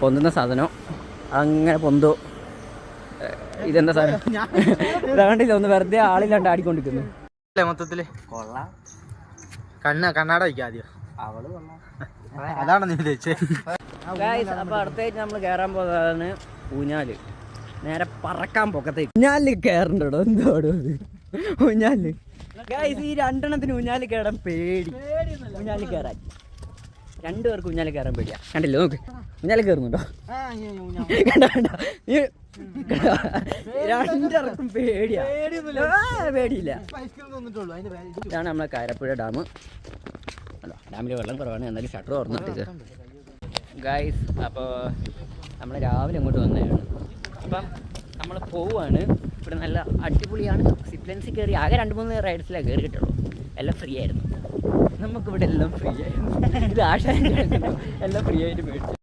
പൊന്തുന്ന സാധനം അങ്ങനെ പൊന്തോ. ഇതെന്താ സാധനം? ഇതാണ്ടില്ല, ഒന്ന് വെറുതെ ആളില്ലാണ്ട് ആടിക്കൊണ്ടിരിക്കുന്നു. മൊത്തത്തില് കൊള്ളാം. കണ്ണാട വയ്ക്കാം ആദ്യം. അവള് കൊള്ളാം, അതാണ് നീ ഉദ്ദേശിച്ചത്. അപ്പൊ അടുത്തായിട്ട് നമ്മൾ കയറാൻ പോകുന്നതാണ് ഊഞ്ഞാല്. നേരെ പറക്കാൻ പൊക്കത്തേക്ക് ഊഞ്ഞാലിൽ കയറണ്ടോ? എന്തോടോ അത് ഊഞ്ഞാല്? ഗൈസ്, ഈ രണ്ടെണ്ണത്തിന് ഊഞ്ഞാലിൽ കയറാൻ പേടി. ഊഞ്ഞാലിൽ കയറാൻ രണ്ടുപേർക്ക് ഊഞ്ഞാലിൽ കയറാൻ പേടിയാ. കണ്ടില്ലേ, നോക്ക് ഊഞ്ഞാലിൽ കയറുന്നുണ്ടോ? കണ്ടോ? രണ്ടിറക്കും പേടിയാ. പേടിയില്ല. ഇതാണ് നമ്മളെ കാരപ്പുഴ ഡാം. ഡാമിൽ വെള്ളം കുറവാണ്, എന്നാലും ഷട്ടർ തുറന്നിട്ട്. ഗൈസ്, അപ്പോൾ നമ്മൾ രാവിലെ അങ്ങോട്ട് വന്നതാണ്. അപ്പം നമ്മൾ പോവുകയാണ്. ഇവിടെ നല്ല അടിപൊളിയാണ്. സിപ്ലൻസിൽ കയറി ആകെ 2-3 റൈഡ്സിലാണ് കയറി കിട്ടുള്ളൂ. എല്ലാം ഫ്രീ ആയിരുന്നു. നമുക്കിവിടെ എല്ലാം ഫ്രീ ആയിരുന്നു. ഇത് ആശാൻ എല്ലാം ഫ്രീ ആയിട്ട് മേടിച്ചു.